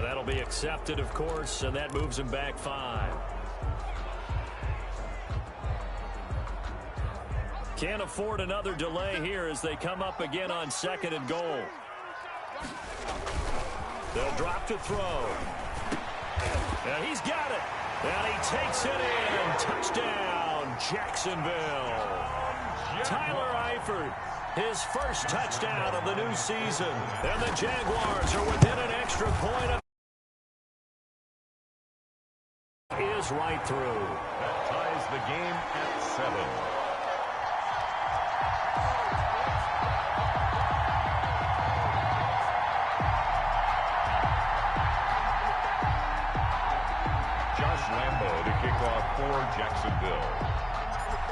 And that'll be accepted, of course, and that moves him back 5. Can't afford another delay here as they come up again on 2nd and goal. They'll drop to throw. And he's got it. And he takes it in. Touchdown, Jacksonville. Tyler Eifert, his first touchdown of the new season. And the Jaguars are within an extra point. Is right through. That ties the game at 7. To kick off for Jacksonville.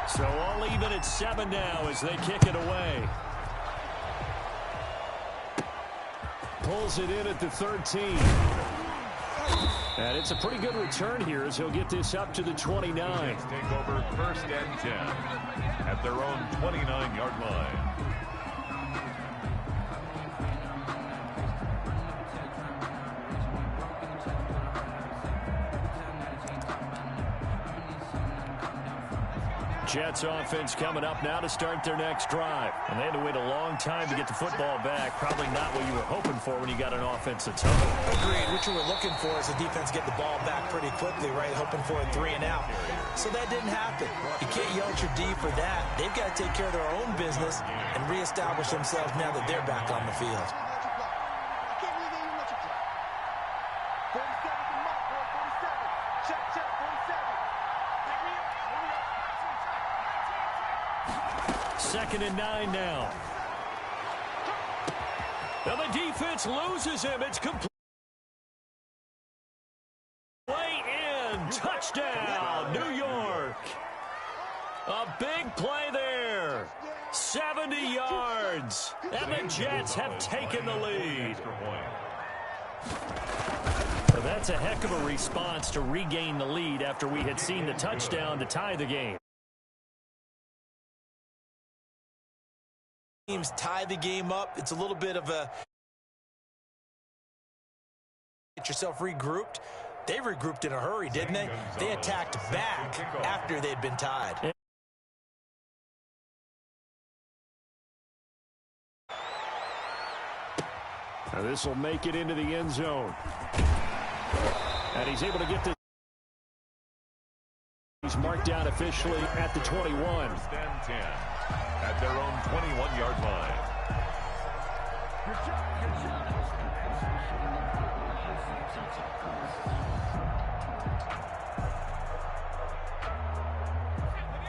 So all even at 7 now as they kick it away. Pulls it in at the 13. And it's a pretty good return here as he'll get this up to the 29. Take over 1st and 10 at their own 29-yard line. Jets offense coming up now to start their next drive. And they had to wait a long time to get the football back. Probably not what you were hoping for when you got an offense that's home. Agreed. What you were looking for is the defense get the ball back pretty quickly, right? Hoping for a 3 and out. So that didn't happen. You can't yell at your D for that. They've got to take care of their own business and reestablish themselves now that they're back on the field. Second and 9 now. Now the defense loses him. It's complete. Way in. Touchdown, New York. A big play there. 70 yards. And the Jets have taken the lead. So that's a heck of a response to regain the lead after we had seen the touchdown to tie the game. Teams tie the game up. It's a little bit of a get yourself regrouped. They regrouped in a hurry, didn't they? They attacked back after they'd been tied. Now this will make it into the end zone. And he's able to get this. He's marked down officially at the 21. 1st and 10 at their own 21-yard line.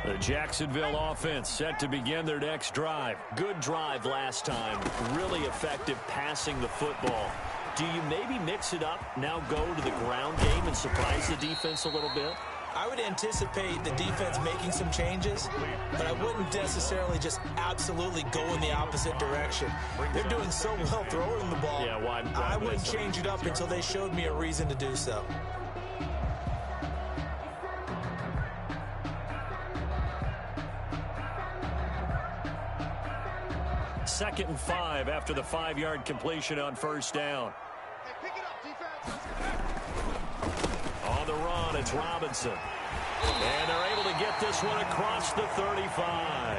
The Jacksonville offense set to begin their next drive. Good drive last time. Really effective passing the football. Do you maybe mix it up, now go to the ground game and surprise the defense a little bit? I would anticipate the defense making some changes, but I wouldn't necessarily just absolutely go in the opposite direction. They're doing so well throwing the ball. Yeah, why I wouldn't change it up until they showed me a reason to do so. Second and 5 after the 5-yard completion on 1st down. Hey, pick it up, defense. On the run, it's Robinson. And they're able to get this one across the 35.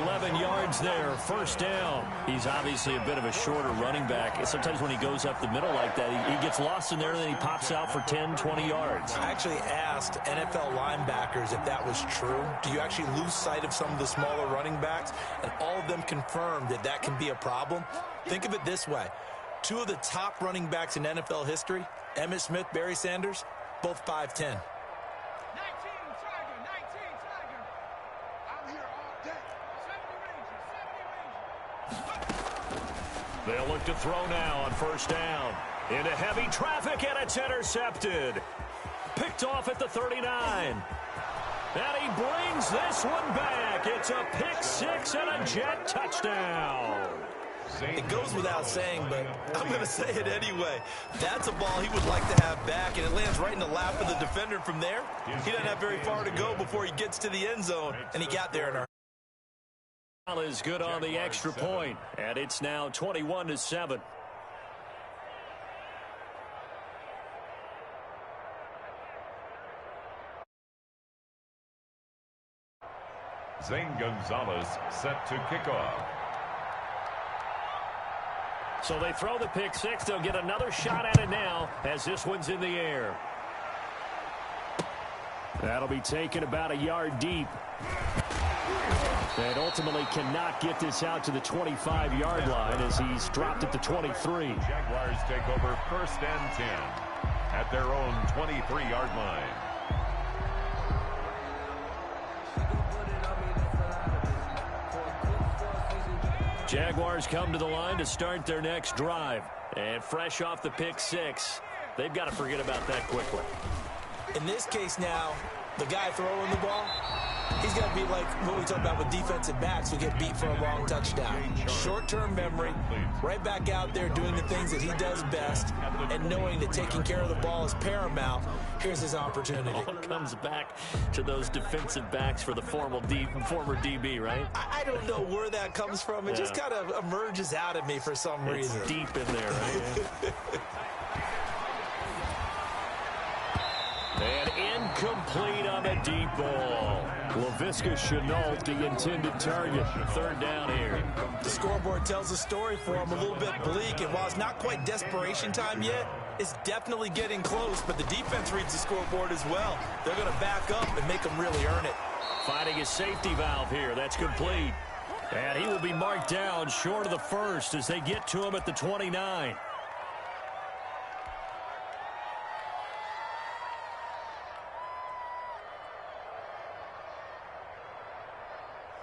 11 yards there, 1st down. He's obviously a bit of a shorter running back. And sometimes when he goes up the middle like that, he gets lost in there, and then he pops out for 10, 20 yards. I actually asked NFL linebackers if that was true. Do you actually lose sight of some of the smaller running backs? And all of them confirmed that that can be a problem. Think of it this way. 2 of the top running backs in NFL history, Emmitt Smith, Barry Sanders, both 5'10". They'll look to throw now on 1st down. Into heavy traffic, and it's intercepted. Picked off at the 39. And he brings this one back. It's a pick 6 and a Jet touchdown. It goes without saying, but I'm going to say it anyway. That's a ball he would like to have back, and it lands right in the lap of the defender from there. He doesn't have very far to go before he gets to the end zone, and he got there in a is good on the extra point, and it's now 21-7. Zane Gonzalez set to kick off. So they throw the pick six. They'll get another shot at it now as this one's in the air. That'll be taken about a yard deep. And ultimately cannot get this out to the 25-yard line as he's dropped at the 23. Jaguars take over 1st and 10 at their own 23-yard line. Jaguars come to the line to start their next drive. And fresh off the pick six, they've got to forget about that quickly. In this case now, the guy throwing the ball, he's got to be like what we talked about with defensive backs who get beat for a long touchdown. Short-term memory, right back out there doing the things that he does best, and knowing that taking care of the ball is paramount. Here's his opportunity. All comes back to those defensive backs for the former DB, right? I don't know where that comes from. It just kind of emerges out of me for some reason. It's deep in there, right? And incomplete on the deep ball. Laviska Shenault, the intended target. 3rd down here. The scoreboard tells a story for him, a little bit bleak, and while it's not quite desperation time yet, it's definitely getting close, but the defense reads the scoreboard as well. They're going to back up and make them really earn it. Finding his safety valve here. That's complete. And he will be marked down short of the first as they get to him at the 29.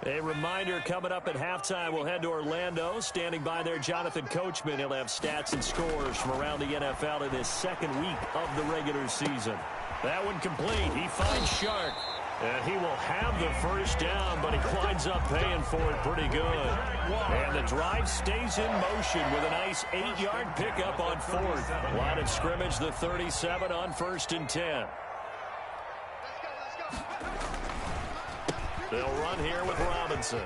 A reminder, coming up at halftime, we'll head to Orlando. Standing by there, Jonathan Coachman. He'll have stats and scores from around the NFL in his 2nd week of the regular season. That one complete. He finds Shark. And he will have the first down, but he winds up paying for it pretty good. And the drive stays in motion with a nice 8-yard pickup on 4th. Line of scrimmage, the 37 on 1st and 10. They'll run here with Robinson.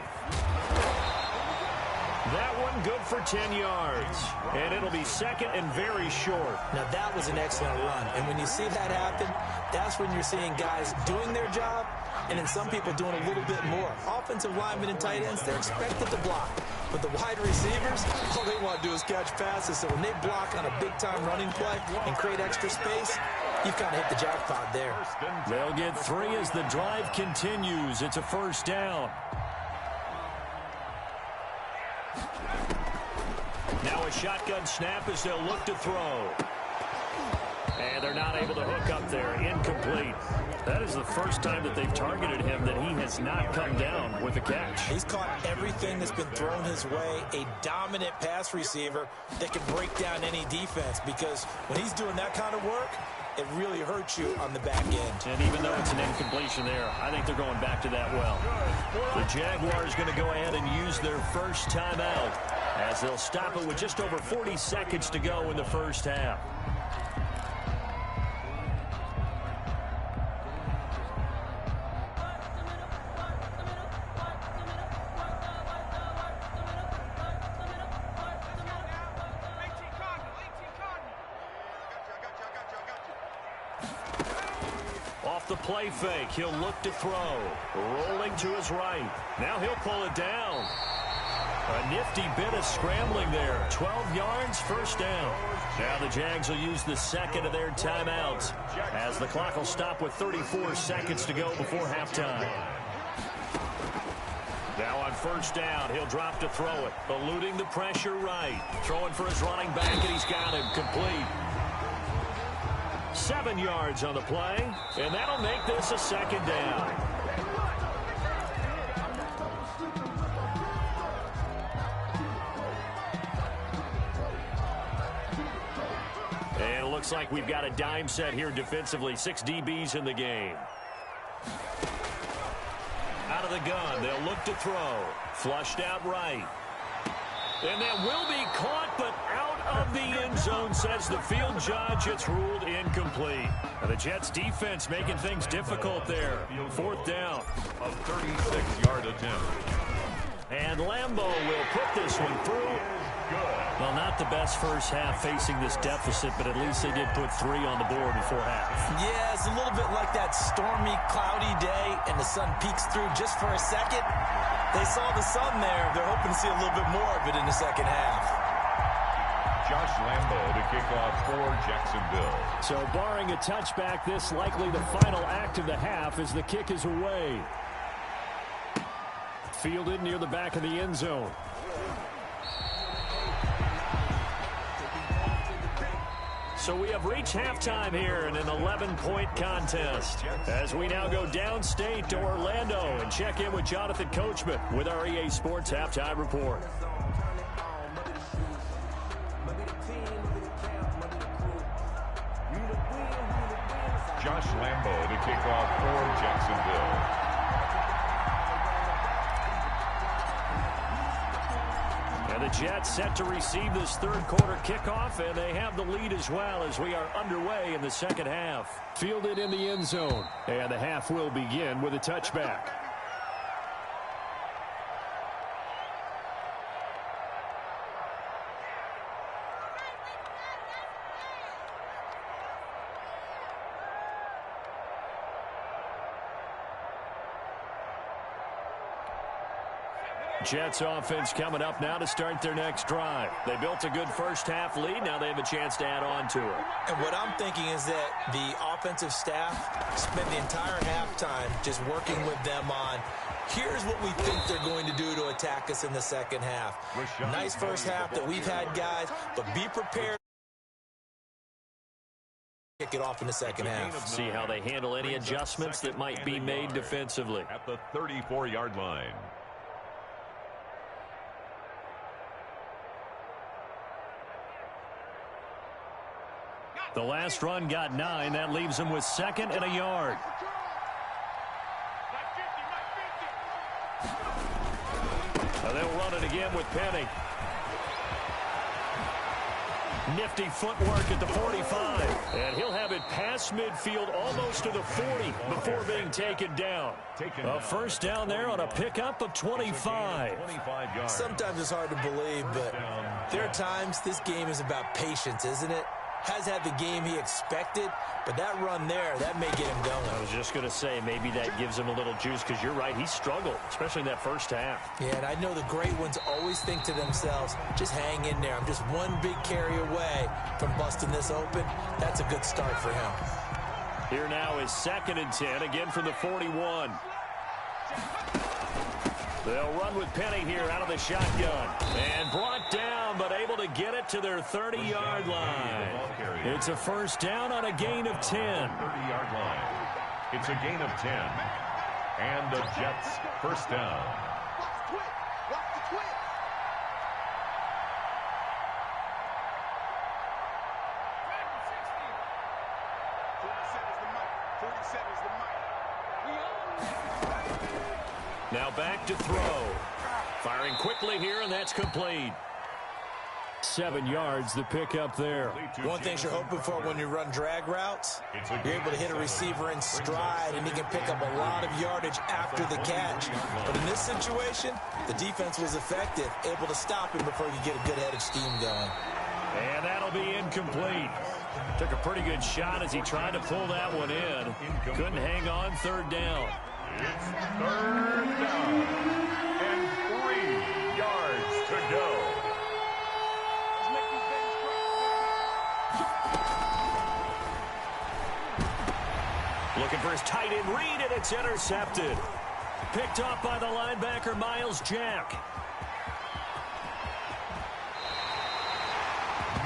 That one good for 10 yards. And it'll be 2nd and very short. Now that was an excellent run. And when you see that happen, that's when you're seeing guys doing their job and then some people doing a little bit more. Offensive linemen and tight ends, they're expected to block. But the wide receivers, all they want to do is catch passes. So when they block on a big-time running play and create extra space, you've kind of hit the jackpot there. They'll get 3 as the drive continues. It's a 1st down. Now a shotgun snap as they'll look to throw. And they're not able to hook up there. Incomplete. That is the first time that they've targeted him that he has not come down with a catch. He's caught everything that's been thrown his way. A dominant pass receiver that can break down any defense, because when he's doing that kind of work, it really hurts you on the back end. And even though it's an incompletion there, I think they're going back to that well. The Jaguars going to go ahead and use their first timeout as they'll stop it with just over 40 seconds to go in the first half. Off the play fake, he'll look to throw. Rolling to his right. Now he'll pull it down. A nifty bit of scrambling there. 12 yards, 1st down. Now the Jags will use the 2nd of their timeouts as the clock will stop with 34 seconds to go before halftime. Now on 1st down, he'll drop to throw it. Eluding the pressure right. Throwing for his running back, and he's got him complete. 7 yards on the play, and that'll make this a 2nd down. And it looks like we've got a dime set here defensively. 6 DBs in the game. Out of the gun, they'll look to throw. Flushed out right. And that will be caught, but out of the end zone, says the field judge. It's ruled incomplete. And the Jets defense making things difficult there. 4th down. A 36-yard attempt. And Lambeau will put this one through. Good. Well, not the best first half facing this deficit, but at least they did put 3 on the board before half. Yeah, it's a little bit like that stormy, cloudy day, and the sun peeks through just for a second. They saw the sun there. They're hoping to see a little bit more of it in the second half. Josh Lambo to kick off for Jacksonville. So barring a touchback, this likely the final act of the half as the kick is away. Fielded near the back of the end zone. So we have reached halftime here in an 11-point contest as we now go downstate to Orlando and check in with Jonathan Coachman with our EA Sports Halftime Report. Josh Lambo to kick off for Jacksonville. And the Jets set to receive this third quarter kickoff, and they have the lead as well as we are underway in the second half. Fielded in the end zone, and the half will begin with a touchback. Jets offense coming up now to start their next drive. They built a good first half lead. Now they have a chance to add on to it. And what I'm thinking is that the offensive staff spent the entire halftime just working with them on, here's what we think they're going to do to attack us in the second half. Nice first half that we've had, guys, but be prepared to kick it off in the second half. See how they handle any adjustments that might be made defensively. At the 34-yard line. The last run got 9. That leaves them with 2nd and a yard. They'll run it again with Penny. Nifty footwork at the 45. And he'll have it past midfield almost to the 40 before being taken down. A first down there on a pickup of 25. Sometimes it's hard to believe, but there are times this game is about patience, isn't it? Has had the game he expected, but that run there, that may get him going. I was just going to say, maybe that gives him a little juice because you're right, he struggled, especially in that first half. Yeah, and I know the great ones always think to themselves, just hang in there. I'm just one big carry away from busting this open. That's a good start for him. Here now is 2nd and 10, again from the 41. They'll run with Penny here out of the shotgun. And brought down, but able to get it to their 30-yard line. It's a first down on a gain of 10. 30-yard line. It's a gain of 10. And the Jets first down. Watch the twit. Now back to throw. Firing quickly here, and that's complete. 7 yards, the pickup there. One thing you're hoping for when you run drag routes, you're able to hit a receiver in stride, and he can pick up a lot of yardage after the catch. But in this situation, the defense was effective, able to stop him before he could get a good head of steam going. And that'll be incomplete. Took a pretty good shot as he tried to pull that one in. Couldn't hang on, 3rd down. It's 3rd down. And 3 yards to go. Looking for his tight end read, and it's intercepted. Picked off by the linebacker, Miles Jack.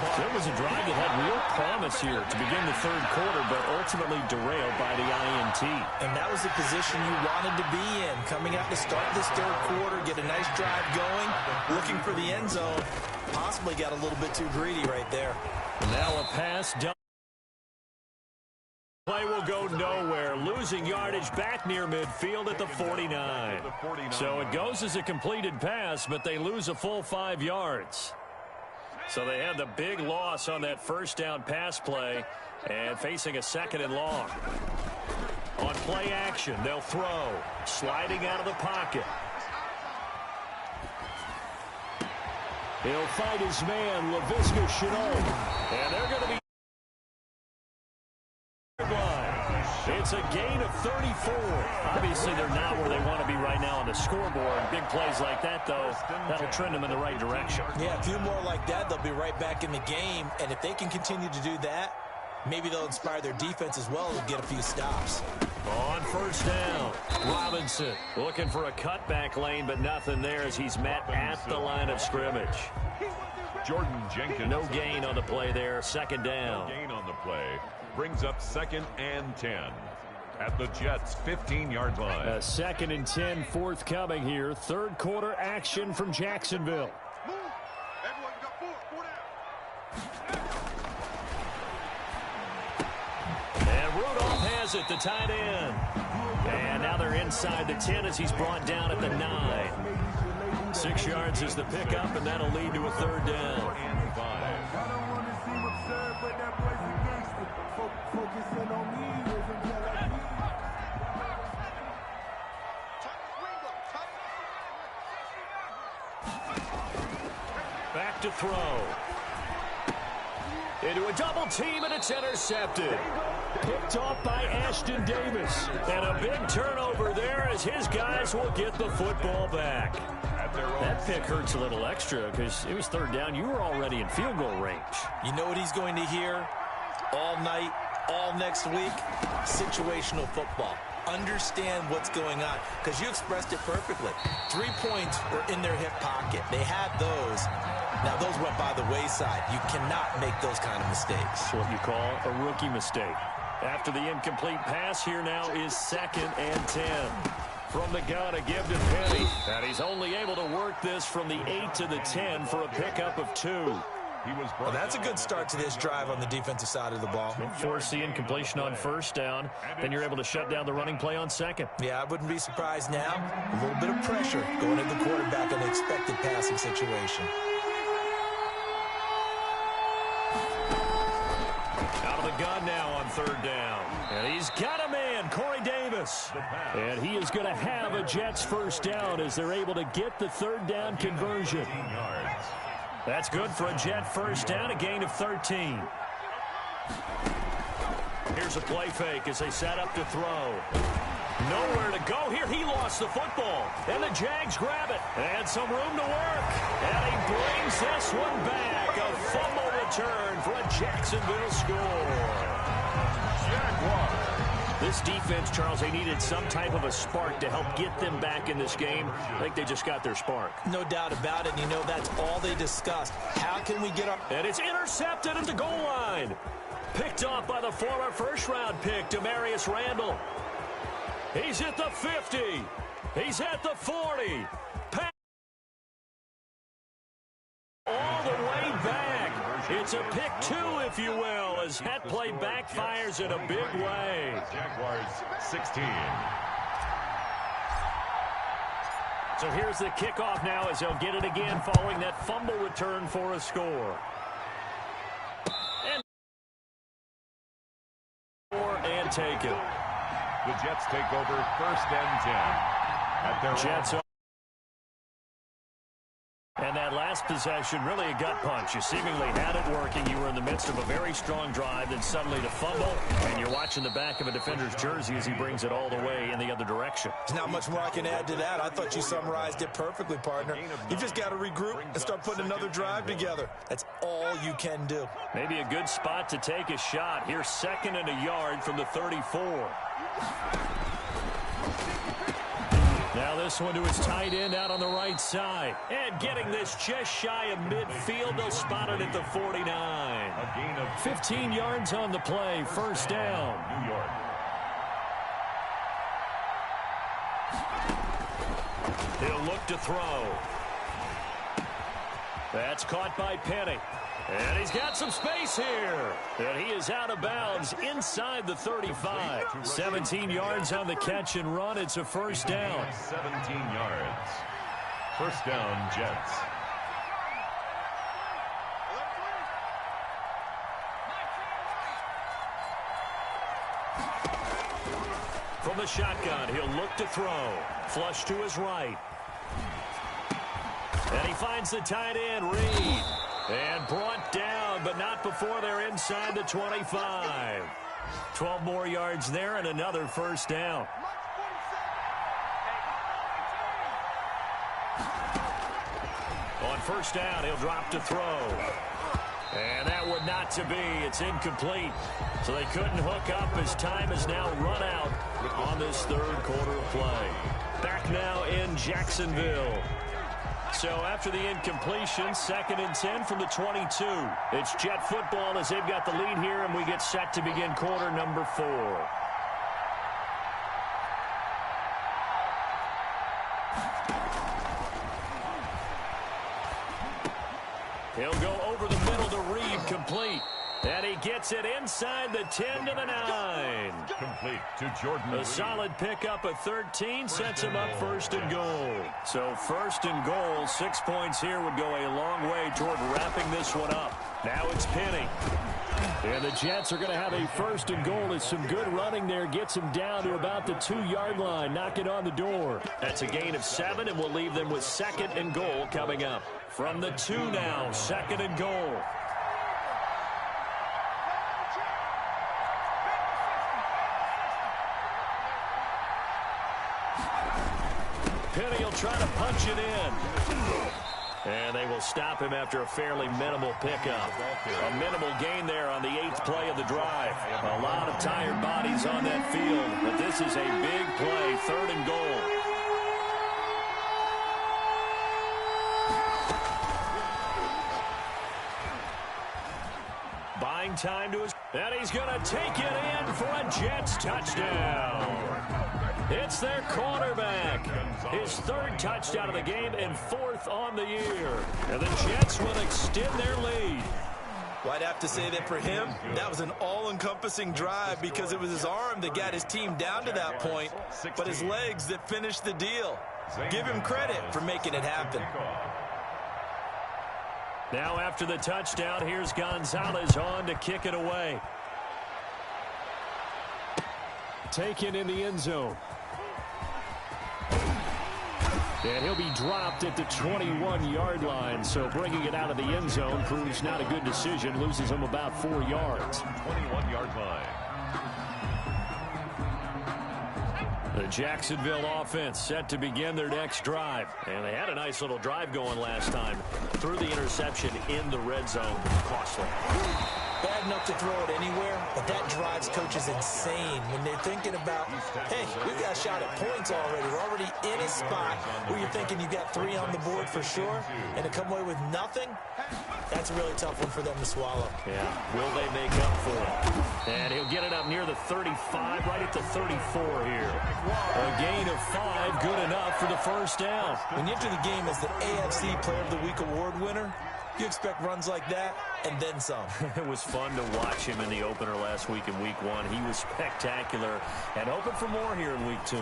It was a drive that had real promise here to begin the 3rd quarter, but ultimately derailed by the INT. And that was the position you wanted to be in. Coming out to start this 3rd quarter, get a nice drive going, looking for the end zone. Possibly got a little bit too greedy right there. Now a pass done. Play will go nowhere, losing yardage back near midfield at the 49. So it goes as a completed pass, but they lose a full 5 yards. So they had the big loss on that first down pass play and facing a 2nd and long. On play action, they'll throw, sliding out of the pocket. He'll fight his man, LaVisca Chenault. And they're going to be it's a gain of 34. Obviously, they're not where they want to be right now on the scoreboard. Big plays like that, though, that'll trend them in the right direction. Yeah, a few more like that, they'll be right back in the game. And if they can continue to do that, maybe they'll inspire their defense as well and get a few stops. On first down, Robinson looking for a cutback lane, but nothing there as he's met at the line of scrimmage. Jordan Jenkins. No gain on the play there. Second down. No gain on the play. Brings up 2nd and 10 at the Jets' 15-yard line. A 2nd and 10 forthcoming here. Third quarter action from Jacksonville. Move. Everyone got four down. And Rudolph has it, the tight end. And now they're inside the 10 as he's brought down at the 9. 6 yards is the pickup, and that'll lead to a third down. And 5. I don't want to seem absurd, but that boy's a gangster. Focusing on me isn't that Back to throw. Into a double team, and it's intercepted. Picked off by Ashton Davis. And a big turnover there as his guys will get the football back. That pick hurts a little extra because it was third down. You were already in field goal range. You know what he's going to hear all night, all next week? Situational football. Understand what's going on because you expressed it perfectly. 3 points were in their hip pocket. They had those. Now, those went by the wayside. You cannot make those kind of mistakes. It's what you call a rookie mistake. After the incomplete pass, here now is 2nd and 10. From the gun, a give to Penny. And he's only able to work this from the 8 to the 10 for a pickup of 2. Well, that's a good start to this drive on the defensive side of the ball. Force the incompletion on first down. Then you're able to shut down the running play on 2nd. Yeah, I wouldn't be surprised now. A little bit of pressure going at the quarterback in the expected passing situation. Out of the gun now on third down. And he's got a man, Corey Davis. And he is going to have a Jets first down as they're able to get the third down conversion. That's good for a Jet first down, a gain of 13. Here's a play fake as they set up to throw. Nowhere to go here. He lost the football. And the Jags grab it. And some room to work. And he brings this one back. A fumble return for a Jacksonville score. Jaguars. This defense, Charles, they needed some type of a spark to help get them back in this game. I think they just got their spark. No doubt about it. You know, that's all they discussed. How can we get up? And it's intercepted at the goal line. Picked off by the former first-round pick, Demarius Randall. He's at the 50. He's at the 40. Pass all the way back. It's a pick 2, if you will, as that play backfires in a big way. Jaguars 16. So here's the kickoff now as they'll get it again following that fumble return for a score. And take it. The Jets take over 1st and 10 at their Jets. And that last possession, really a gut punch. You seemingly had it working. You were in the midst of a very strong drive, then suddenly to fumble, and you're watching the back of a defender's jersey as he brings it all the way in the other direction. There's not much more I can add to that. I thought you summarized it perfectly, partner. You just got to regroup and start putting another drive together. That's all you can do. Maybe a good spot to take a shot. Here's 2nd and a yard from the 34. Now this one to his tight end out on the right side. And getting this just shy of midfield. They'll spot it at the 49. A gain of 15 yards on the play. First down. New York. He'll look to throw. That's caught by Penny. And he's got some space here. And he is out of bounds inside the 35. 17 yards on the catch and run. It's a first down. 17 yards. First down, Jets. From the shotgun, he'll look to throw. Flush to his right. And he finds the tight end, Reed. And brought down, but not before they're inside the 25. 12 more yards there and another first down. On first down, he'll drop to throw. And that would not to be. It's incomplete. So they couldn't hook up as time is now run out on this third quarter of play. Back now in Jacksonville. So after the incompletion, 2nd and 10 from the 22. It's Jet football as they've got the lead here, and we get set to begin quarter number 4. He'll go over the middle to Reed, complete. And he gets it inside the 10 to the 9. Complete to Jordan A Reed. solid pickup of 13 sets him up first and goal. So first and goal, 6 points here would go a long way toward wrapping this one up. Now it's Penny. And the Jets are going to have a first and goal as some good running there gets him down to about the 2-yard line, knocking on the door. That's a gain of 7, and we'll leave them with 2nd and goal coming up. From the 2 now, 2nd and goal. Penny will try to punch it in. And they will stop him after a fairly minimal pickup. A minimal gain there on the 8th play of the drive. A lot of tired bodies on that field, but this is a big play, 3rd and goal. Buying time to his... And he's going to take it in for a Jets touchdown. It's their quarterback. His 3rd touchdown of the game and 4th on the year. And the Jets will extend their lead. Well, I'd have to say that for him, that was an all-encompassing drive because it was his arm that got his team down to that point, but his legs that finished the deal. Give him credit for making it happen. Now after the touchdown, here's Gonzalez on to kick it away. Taken in the end zone. And he'll be dropped at the 21-yard line, so bringing it out of the end zone proves not a good decision. Loses him about 4 yards. 21-yard line. The Jacksonville offense set to begin their next drive. And they had a nice little drive going last time. Threw the interception in the red zone. Costly. Bad enough to throw it anywhere, but that drives coaches insane when they're thinking about, hey, we got a shot at points already. We're already in a spot where you're thinking you got 3 on the board for sure, and to come away with nothing, that's a really tough one for them to swallow. Yeah, will they make up for it? And he'll get it up near the 35, right at the 34 here. A gain of 5, good enough for the first down. When you enter the game as the AFC Player of the Week award winner, you expect runs like that, and then some. It was fun to watch him in the opener last week in Week 1. He was spectacular and hoping for more here in Week 2.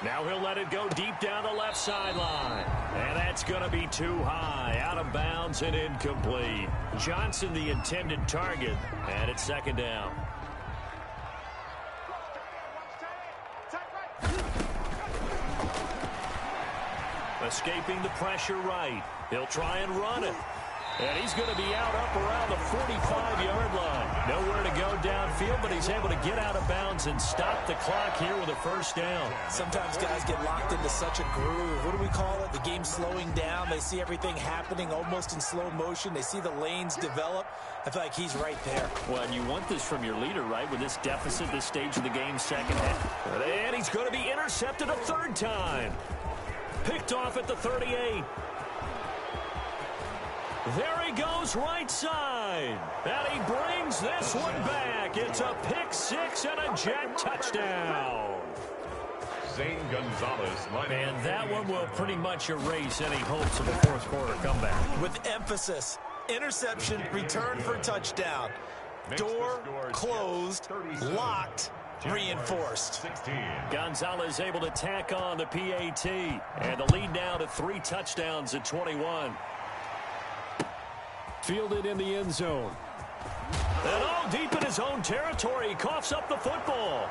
Now he'll let it go deep down the left sideline. And that's going to be too high, out of bounds and incomplete. Johnson the intended target, and it's 2nd down. Escaping the pressure right. He'll try and run it. And he's going to be out up around the 45-yard line. Nowhere to go downfield, but he's able to get out of bounds and stop the clock here with a first down. Sometimes guys get locked into such a groove. What do we call it? The game slowing down. They see everything happening almost in slow motion. They see the lanes develop. I feel like he's right there. Well, and you want this from your leader, right? With this deficit, this stage of the game, 2nd half. And he's going to be intercepted a 3rd time. Picked off at the 38. There he goes right side. And he brings this one back. It's a pick 6 and a Jet touchdown. Zane Gonzalez. And that one will pretty much erase any hopes of a 4th quarter comeback. With emphasis, interception, return for touchdown. Door closed, locked, reinforced. Gonzalez able to tack on the PAT. And the lead now to 3 touchdowns at 21. Fielded in the end zone. And all deep in his own territory. He coughs up the football.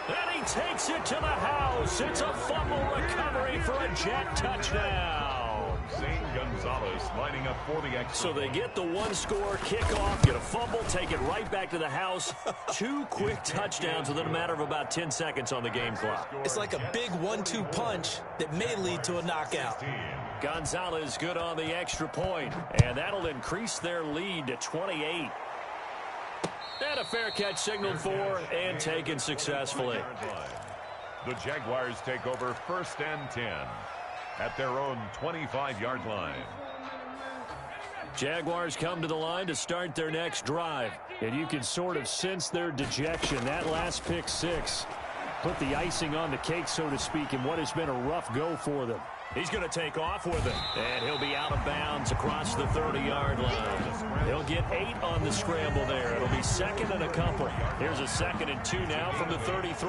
And he takes it to the house. It's a fumble recovery for a Jet touchdown. Gonzalez lining up for the extra. So they get the one-score kickoff, get a fumble, take it right back to the house. 2 quick touchdowns within a matter of about 10 seconds on the game clock. It's like a big 1-2 punch that may lead to a knockout. Gonzalez good on the extra point, and that'll increase their lead to 28. And a fair catch signaled for and taken successfully. The Jaguars take over 1st and 10 at their own 25-yard line. Jaguars come to the line to start their next drive. And you can sort of sense their dejection. That last pick six put the icing on the cake, so to speak, in what has been a rough go for them. He's going to take off with it, and he'll be out of bounds across the 30-yard line. He'll get 8 on the scramble there. It'll be 2nd and a couple. Here's a 2nd and 2 now from the 33.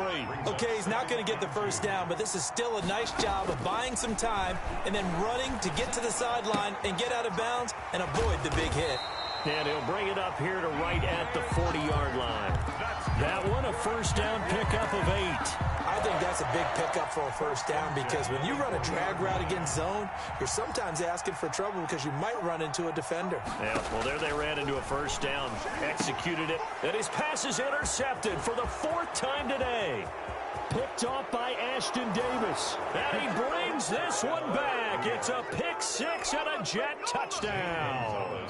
Okay, he's not going to get the first down, but this is still a nice job of buying some time and then running to get to the sideline and get out of bounds and avoid the big hit. And he'll bring it up here to right at the 40-yard line. That one, a first down pickup of 8. I think that's a big pickup for a first down because when you run a drag route against zone, you're sometimes asking for trouble because you might run into a defender. Yeah, well, there they ran into a first down, executed it, and his pass is intercepted for the 4th time today. Picked off by Ashton Davis. And he brings this one back. It's a pick 6 and a Jet touchdown.